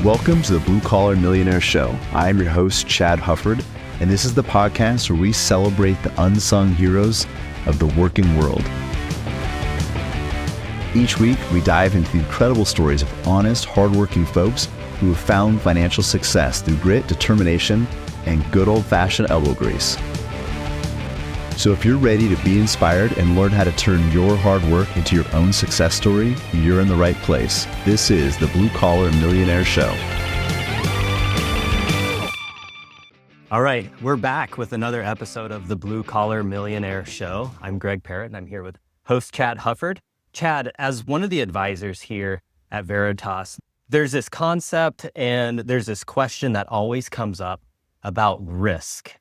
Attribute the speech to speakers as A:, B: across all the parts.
A: Welcome to the Blue Collar Millionaire Show. I am your host, Chad Hufford, and this is the podcast where we celebrate the unsung heroes of the working world. Each week, we dive into the incredible stories of honest, hardworking folks who have found financial success through grit, determination, and good old-fashioned elbow grease. So if you're ready to be inspired and learn how to turn your hard work into your own success story, you're in the right place. This is the Blue Collar Millionaire Show.
B: All right, we're back with another episode of the Blue Collar Millionaire Show. I'm Greg Parrott, and I'm here with host Chad Hufford. Chad, as one of the advisors here at Veritas, there's this concept and there's this question that always comes up about risk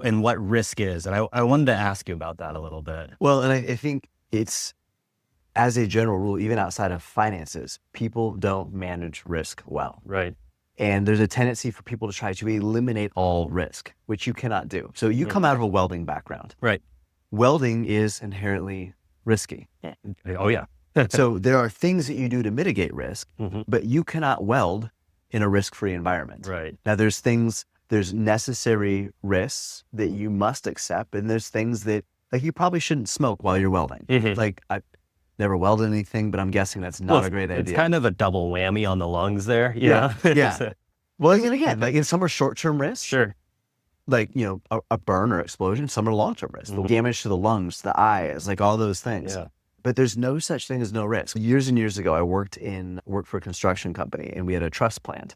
B: and what risk is. And I wanted to ask you about that a little bit.
C: Well, and I think it's, as a general rule, even outside of finances, people don't manage risk well.
B: Right.
C: And there's a tendency for people to try to eliminate all risk, which you cannot do. So you come out of a welding background.
B: Right.
C: Welding is inherently risky.
B: Oh, yeah.
C: So there are things that you do to mitigate risk, but you cannot weld in a risk-free environment.
B: Right.
C: Now, there's necessary risks that you must accept, and there's things that, like, you probably shouldn't smoke while you're welding. Like, I've never welded anything, but I'm guessing that's not a great idea.
B: It's kind of a double whammy on the lungs there.
C: Yeah. Well, and again, like, some are short-term risks.
B: Sure.
C: Like, a burn or explosion. Some are long-term risks. The damage to the lungs, the eyes, like all those things.
B: Yeah.
C: But there's no such thing as no risk. Years and years ago, I worked for a construction company, and we had a truss plant.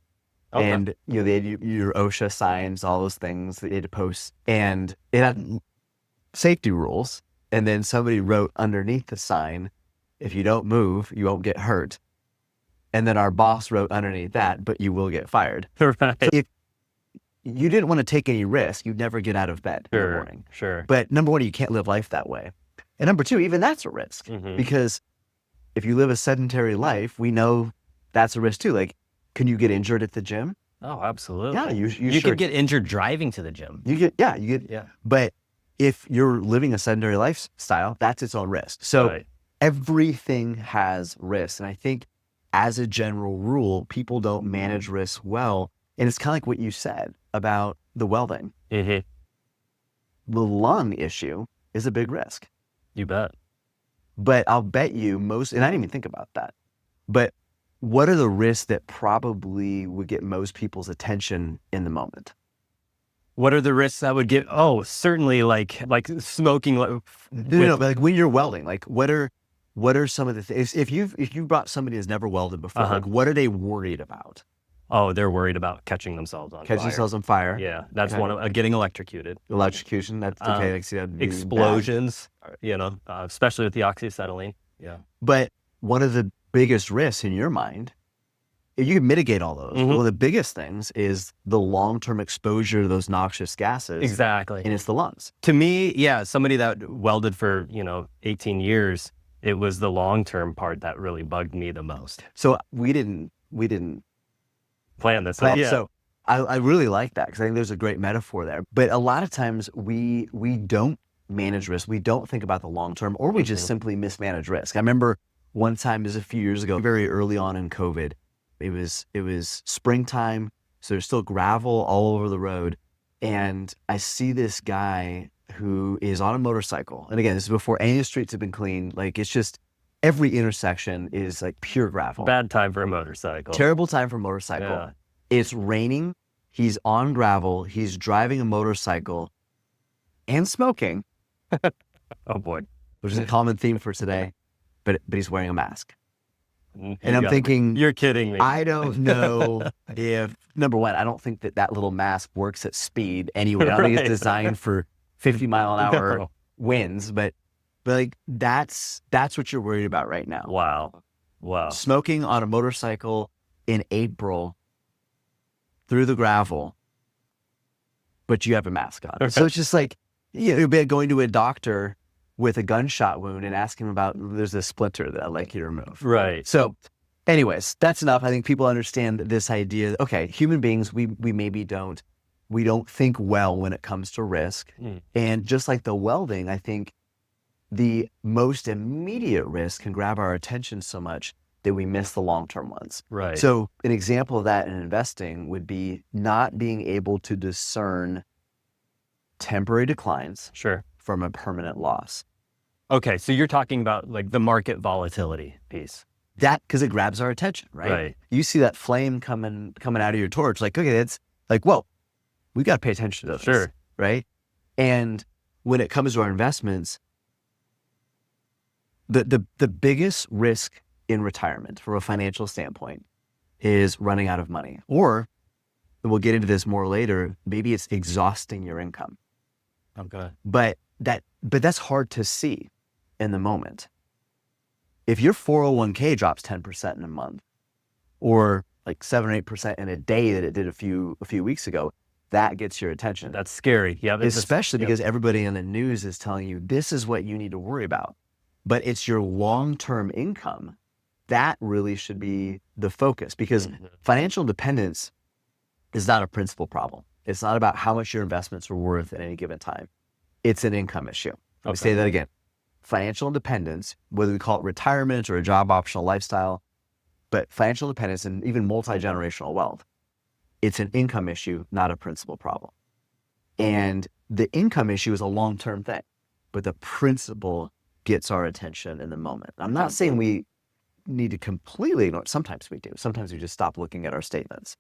B: Okay.
C: And, they had your OSHA signs, all those things that you had to post. And it had safety rules. And then somebody wrote underneath the sign, if you don't move, you won't get hurt. And then our boss wrote underneath that, but you will get fired.
B: Right.
C: So if you didn't want to take any risk, you'd never get out of bed in the morning.
B: Sure.
C: But number one, you can't live life that way. And number two, even that's a risk. Because if you live a sedentary life, we know that's a risk too. Like, can you get injured at the gym?
B: Oh, absolutely.
C: Yeah, you
B: sure could get injured driving to the gym.
C: Yeah. But if you're living a sedentary lifestyle, that's its own risk. So everything has risk. And I think as a general rule, people don't manage risk well. And it's kind of like what you said about the welding. The lung issue is a big risk.
B: You bet.
C: But I'll bet you and I didn't even think about that, but what are the risks that probably would get most people's attention in the moment?
B: What are the risks that would get? Oh, certainly like smoking.
C: No, but like when you're welding, like what are some of the things? If you brought somebody who's never welded before, like what are they worried about?
B: Oh, they're worried about catching themselves on
C: fire.
B: Yeah, that's one of getting electrocuted.
C: Electrocution. That's okay. Like, see, that'd be
B: explosions. Especially with the oxyacetylene. Yeah.
C: But one of the biggest risks in your mind, if you can mitigate all those, one of the biggest things is the long-term exposure to those noxious gases.
B: Exactly.
C: And it's the lungs.
B: To me, somebody that welded for, 18 years, it was the long-term part that really bugged me the most.
C: So we didn't
B: plan this.
C: So I really like that because I think there's a great metaphor there. But a lot of times we don't manage risk. We don't think about the long-term, or we just simply mismanage risk. I remember one time, this was a few years ago, very early on in COVID. It was springtime, so there's still gravel all over the road. And I see this guy who is on a motorcycle. And again, this is before any of the streets have been cleaned. Like, it's just, every intersection is like pure gravel.
B: Bad time for a motorcycle.
C: Terrible time for a motorcycle.
B: Yeah.
C: It's raining. He's on gravel. He's driving a motorcycle and smoking.
B: Oh, boy.
C: Which is a common theme for today. But he's wearing a mask. And I'm thinking,
B: you're kidding me.
C: I don't know if, number one, I don't think that little mask works at speed anyway. I don't think it's designed for 50 mile an hour winds, but like that's what you're worried about right now.
B: Wow.
C: Smoking on a motorcycle in April through the gravel, but you have a mask on. So it's just like, it'd be like going to a doctor with a gunshot wound and ask him about, there's a splinter that I'd like you to remove.
B: Right.
C: So anyways, that's enough. I think people understand this idea. Okay, human beings, we maybe don't think well when it comes to risk. And just like the welding, I think the most immediate risk can grab our attention so much. that we miss the long-term ones.
B: Right.
C: So an example of that in investing would be not being able to discern temporary declines
B: Sure.
C: from a permanent loss.
B: Okay. So you're talking about like the market volatility piece.
C: That, because it grabs our attention, right?
B: Right.
C: You see that flame coming out of your torch, like, okay, it's like, whoa, we got to pay attention to this,
B: Sure.
C: right? And when it comes to our investments, the biggest risk in retirement from a financial standpoint is running out of money. Or, and we'll get into this more later, maybe it's exhausting your income.
B: Okay.
C: But that's hard to see in the moment. If your 401k drops 10% in a month, or like 7 or 8% in a day that it did a few weeks ago, that gets your attention.
B: That's scary. Yeah.
C: Especially because everybody in the news is telling you this is what you need to worry about. But it's your long-term income that really should be the focus, because financial independence is not a principal problem. It's not about how much your investments are worth at any given time. It's an income issue. Let me say that again. Financial independence, whether we call it retirement or a job optional lifestyle, but financial independence and even multi-generational wealth, it's an income issue, not a principal problem. And the income issue is a long-term thing, but the principle gets our attention in the moment. I'm not saying we need to completely ignore it. Sometimes we do. Sometimes we just stop looking at our statements.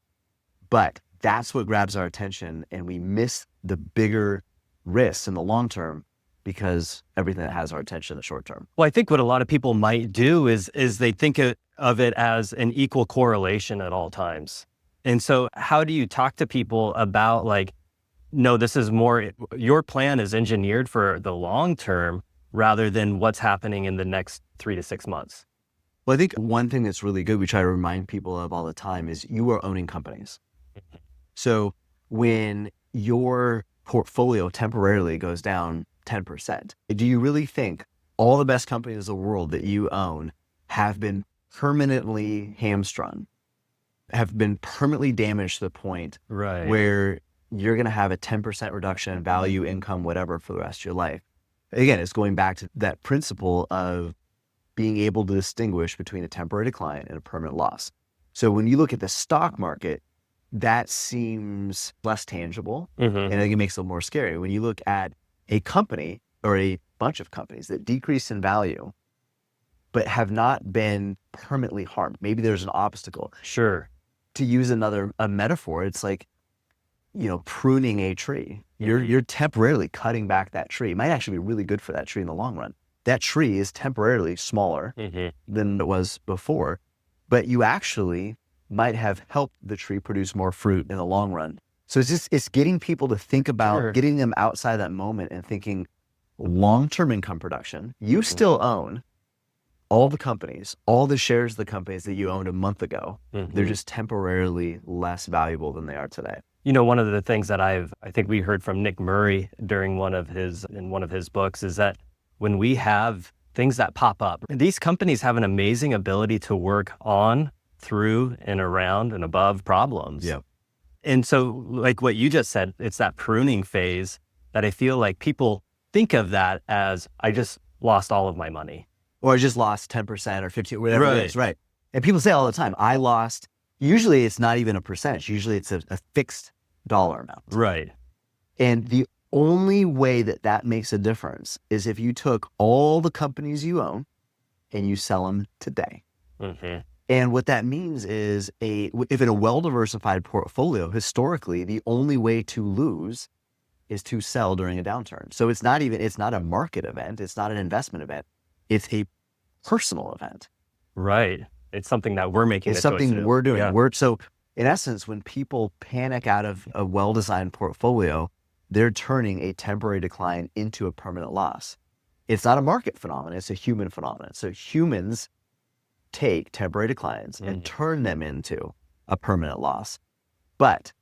C: But that's what grabs our attention, and we miss the bigger risks in the long term because everything that has our attention in the short term.
B: Well, I think what a lot of people might do is they think of it as an equal correlation at all times. And so how do you talk to people about like, no, this is more, your plan is engineered for the long term rather than what's happening in the next 3 to 6 months?
C: Well, I think one thing that's really good we try to remind people of all the time is you are owning companies. So when your portfolio temporarily goes down 10%, do you really think all the best companies in the world that you own have been permanently hamstrung, have been permanently damaged to the point where you're going to have a 10% reduction in value, income, whatever, for the rest of your life? Again, it's going back to that principle of being able to distinguish between a temporary decline and a permanent loss. So when you look at the stock market, that seems less tangible, and I think it makes it a little more scary. When you look at a company or a bunch of companies that decrease in value, but have not been permanently harmed, maybe there's an obstacle.
B: Sure.
C: To use a metaphor, it's like, pruning a tree. You're temporarily cutting back that tree. It might actually be really good for that tree in the long run. That tree is temporarily smaller than it was before, but you actually might have helped the tree produce more fruit in the long run. So it's getting people to think about getting them outside that moment and thinking long-term income production. You still own all the companies, all the shares of the companies that you owned a month ago. They're just temporarily less valuable than they are today.
B: One of the things that I think we heard from Nick Murray in one of his books is that when we have things that pop up, these companies have an amazing ability to work on, through, and around and above problems.
C: Yeah.
B: And so like what you just said, it's that pruning phase that I feel like people think of that as, I just lost all of my money.
C: Or I just lost 10% or 15, whatever it is, right? And people say all the time, I lost, usually it's not even a percentage. Usually it's a fixed dollar amount.
B: Right.
C: And the only way that makes a difference is if you took all the companies you own and you sell them today. And what that means is if in a well-diversified portfolio, historically, the only way to lose is to sell during a downturn. So it's not a market event. It's not an investment event. It's a personal event.
B: Right. It's something that we're making.
C: It's something we're doing.
B: Yeah.
C: So in essence, when people panic out of a well-designed portfolio, they're turning a temporary decline into a permanent loss. It's not a market phenomenon. It's a human phenomenon. So humans take temporary declines and turn them into a permanent loss. But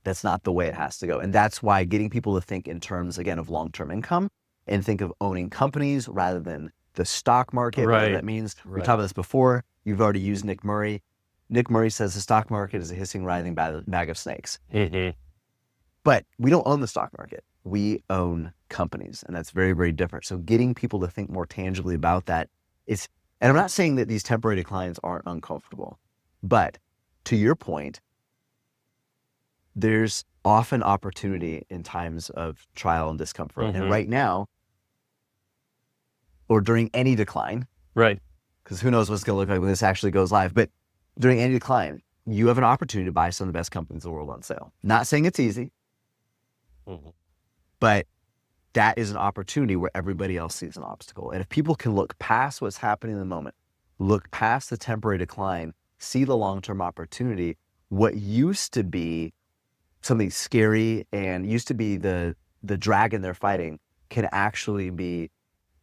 C: that's not the way it has to go. And that's why getting people to think in terms, again, of long-term income and think of owning companies rather than the stock market.
B: Right.
C: Whatever that means. We talked about this before. You've already used Nick Murray. Nick Murray says the stock market is a hissing, writhing bag of snakes. But we don't own the stock market. We own companies, and that's very, very different. So getting people to think more tangibly about that, it's And I'm not saying that these temporary declines aren't uncomfortable, but to your point, there's often opportunity in times of trial and discomfort. And right now, or during any decline,
B: Right.
C: because who knows what's going to look like when this actually goes live, but during any decline, you have an opportunity to buy some of the best companies in the world on sale. Not saying it's easy, but that is an opportunity where everybody else sees an obstacle. And if people can look past what's happening in the moment, look past the temporary decline, see the long-term opportunity, what used to be something scary and used to be the dragon they're fighting can actually be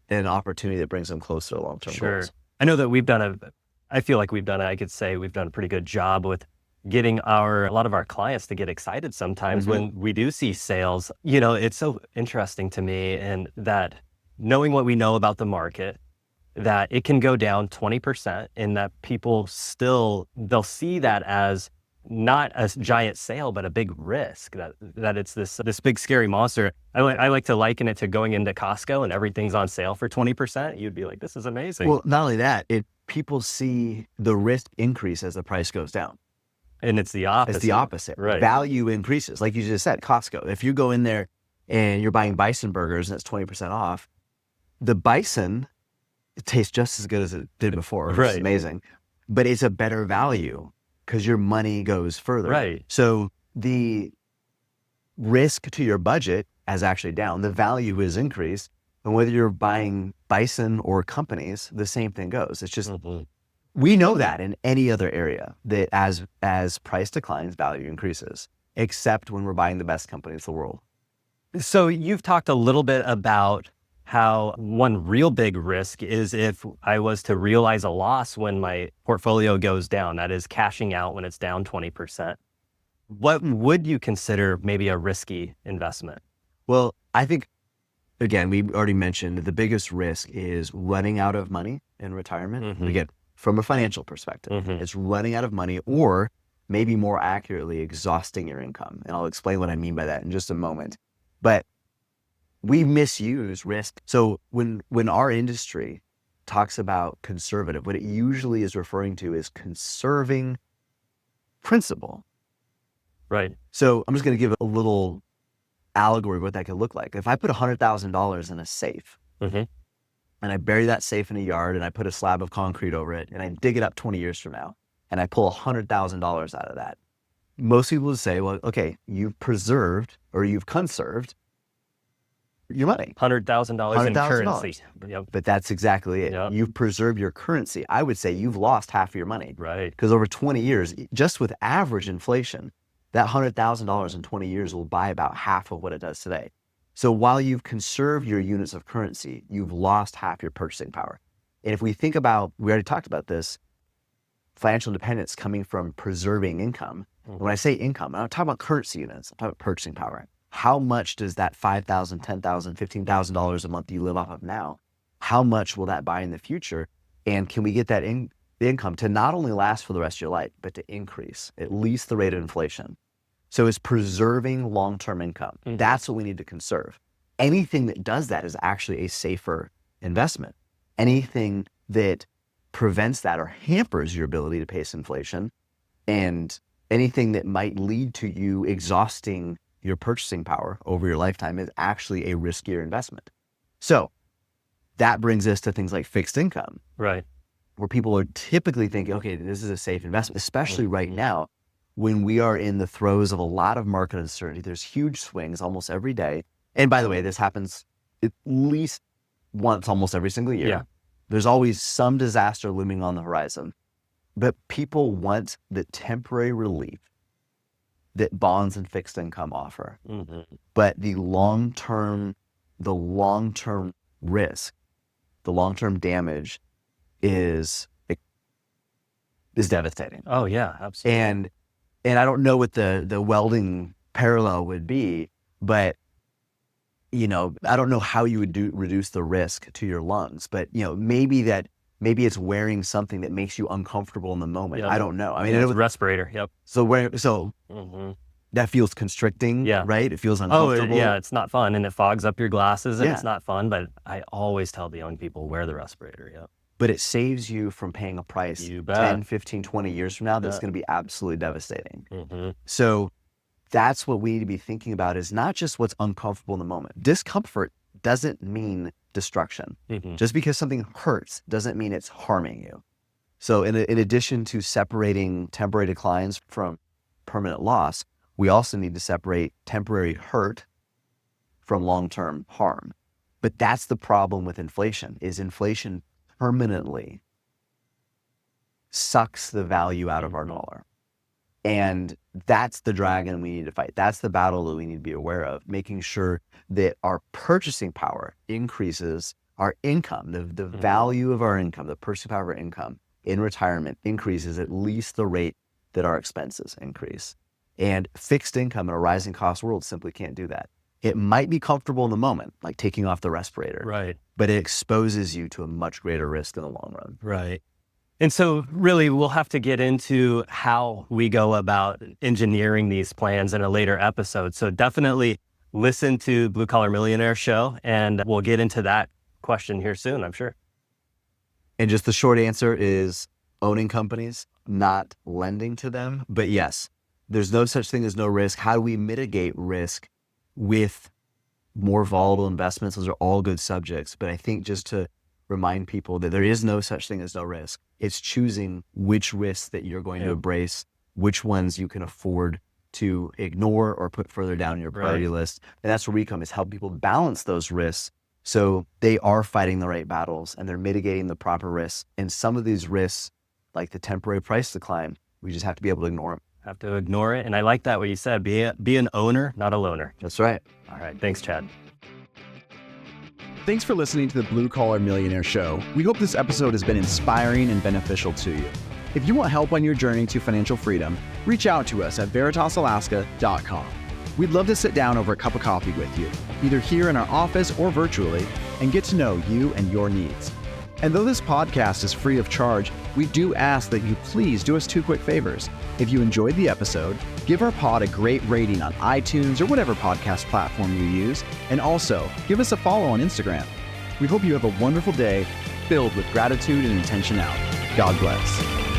C: an opportunity that brings them closer to long-term goals.
B: I know that I feel like I could say we've done a pretty good job with getting a lot of our clients to get excited sometimes when we do see sales. It's so interesting to me, and that knowing what we know about the market, that it can go down 20% and that people they'll see that as not a giant sale, but a big risk, that it's this big scary monster. I like to liken it to going into Costco and everything's on sale for 20%. You'd be like, this is amazing.
C: Well, not only that, people see the risk increase as the price goes down.
B: And it's the opposite.
C: It's the opposite.
B: Right.
C: Value increases. Like you just said, Costco. If you go in there and you're buying bison burgers and it's 20% off, the bison, it tastes just as good as it did before. Which is amazing. But it's a better value because your money goes further.
B: Right.
C: So the risk to your budget is actually down. The value is increased. And whether you're buying bison or companies, the same thing goes. It's just, we know that in any other area, that as price declines, value increases, except when we're buying the best companies in the world.
B: So you've talked a little bit about how one real big risk is if I was to realize a loss when my portfolio goes down, that is cashing out when it's down 20%. What would you consider maybe a risky investment?
C: Well, I think, again, we already mentioned the biggest risk is running out of money in retirement. Again, from a financial perspective, it's running out of money, or maybe more accurately, exhausting your income. And I'll explain what I mean by that in just a moment. But we misuse risk. So when our industry talks about conservative, what it usually is referring to is conserving principal.
B: Right.
C: So I'm just going to give a little allegory of what that could look like. If I put $100,000 in a safe, and I bury that safe in a yard, and I put a slab of concrete over it, and I dig it up 20 years from now, and I pull $100,000 out of that, most people would say, well, okay, you've preserved or you've conserved your money.
B: $100,000 in currency. Yep.
C: But that's exactly it.
B: Yep.
C: You've preserved your currency. I would say you've lost half of your money.
B: Right.
C: Because over 20 years, just with average inflation, that $100,000 in 20 years will buy about half of what it does today. So while you've conserved your units of currency, you've lost half your purchasing power. And if we think about, we already talked about this, financial independence coming from preserving income. When I say income, I'm not talking about currency units, I'm talking about purchasing power. How much does that $5,000, $10,000, $15,000 a month you live off of now, how much will that buy in the future? And can we get that income to not only last for the rest of your life, but to increase at least the rate of inflation? So it's preserving long-term income. That's what we need to conserve. Anything that does that is actually a safer investment. Anything that prevents that or hampers your ability to pace inflation, and anything that might lead to you exhausting your purchasing power over your lifetime, is actually a riskier investment. So that brings us to things like fixed income.
B: Right.
C: Where people are typically thinking, okay, this is a safe investment, especially right now when we are in the throes of a lot of market uncertainty. There's huge swings almost every day. And by the way, this happens at least once almost every single year.
B: Yeah.
C: There's always some disaster looming on the horizon. But people want the temporary relief that bonds and fixed income offer. But the long-term risk, the long-term damage is devastating.
B: Oh yeah, absolutely.
C: And I don't know what the welding parallel would be, but I don't know how you would reduce the risk to your lungs, but maybe it's wearing something that makes you uncomfortable in the moment.
B: Yep.
C: I don't know. I mean,
B: it's respirator. Yep.
C: So that feels constricting, right? It feels uncomfortable.
B: Yeah, it's not fun, and it fogs up your glasses, and it's not fun. But I always tell the young people, wear the respirator. Yep.
C: but it saves you from paying a price
B: You bet.
C: 10, 15, 20 years from now that's
B: Yeah.
C: going to be absolutely devastating.
B: Mm-hmm.
C: So that's what we need to be thinking about, is not just what's uncomfortable in the moment. Discomfort doesn't mean destruction.
B: Mm-hmm.
C: Just because something hurts doesn't mean it's harming you. So in addition to separating temporary declines from permanent loss, we also need to separate temporary hurt from long-term harm. But that's the problem with inflation, is inflation permanently sucks the value out of our dollar. And that's the dragon we need to fight. That's the battle that we need to be aware of, making sure that our purchasing power increases, our income, the value of our income, the purchasing power of our income in retirement increases at least the rate that our expenses increase. And fixed income in a rising cost world simply can't do that. It might be comfortable in the moment, like taking off the respirator,
B: Right.
C: but it exposes you to a much greater risk in the long run.
B: Right. And so really we'll have to get into how we go about engineering these plans in a later episode. So definitely listen to Blue Collar Millionaire Show, and we'll get into that question here soon, I'm sure.
C: And just the short answer is owning companies, not lending to them. But yes, there's no such thing as no risk. How do we mitigate risk with more volatile investments? Those are all good subjects. But I think just to remind people that there is no such thing as no risk. It's choosing which risks that you're going to embrace, which ones you can afford to ignore or put further down your priority list. And that's where we come, is help people balance those risks so they are fighting the right battles and they're mitigating the proper risks. And some of these risks, like the temporary price decline, we just have to be able to ignore them.
B: Have to ignore it. And I like that what you said, be an owner, not a loner.
C: That's right.
B: All right. Thanks, Chad.
A: Thanks for listening to the Blue Collar Millionaire Show. We hope this episode has been inspiring and beneficial to you. If you want help on your journey to financial freedom, reach out to us at veritasalaska.com. We'd love to sit down over a cup of coffee with you, either here in our office or virtually, and get to know you and your needs. And though this podcast is free of charge, we do ask that you please do us two quick favors. If you enjoyed the episode, give our pod a great rating on iTunes or whatever podcast platform you use, and also give us a follow on Instagram. We hope you have a wonderful day filled with gratitude and intentionality. God bless.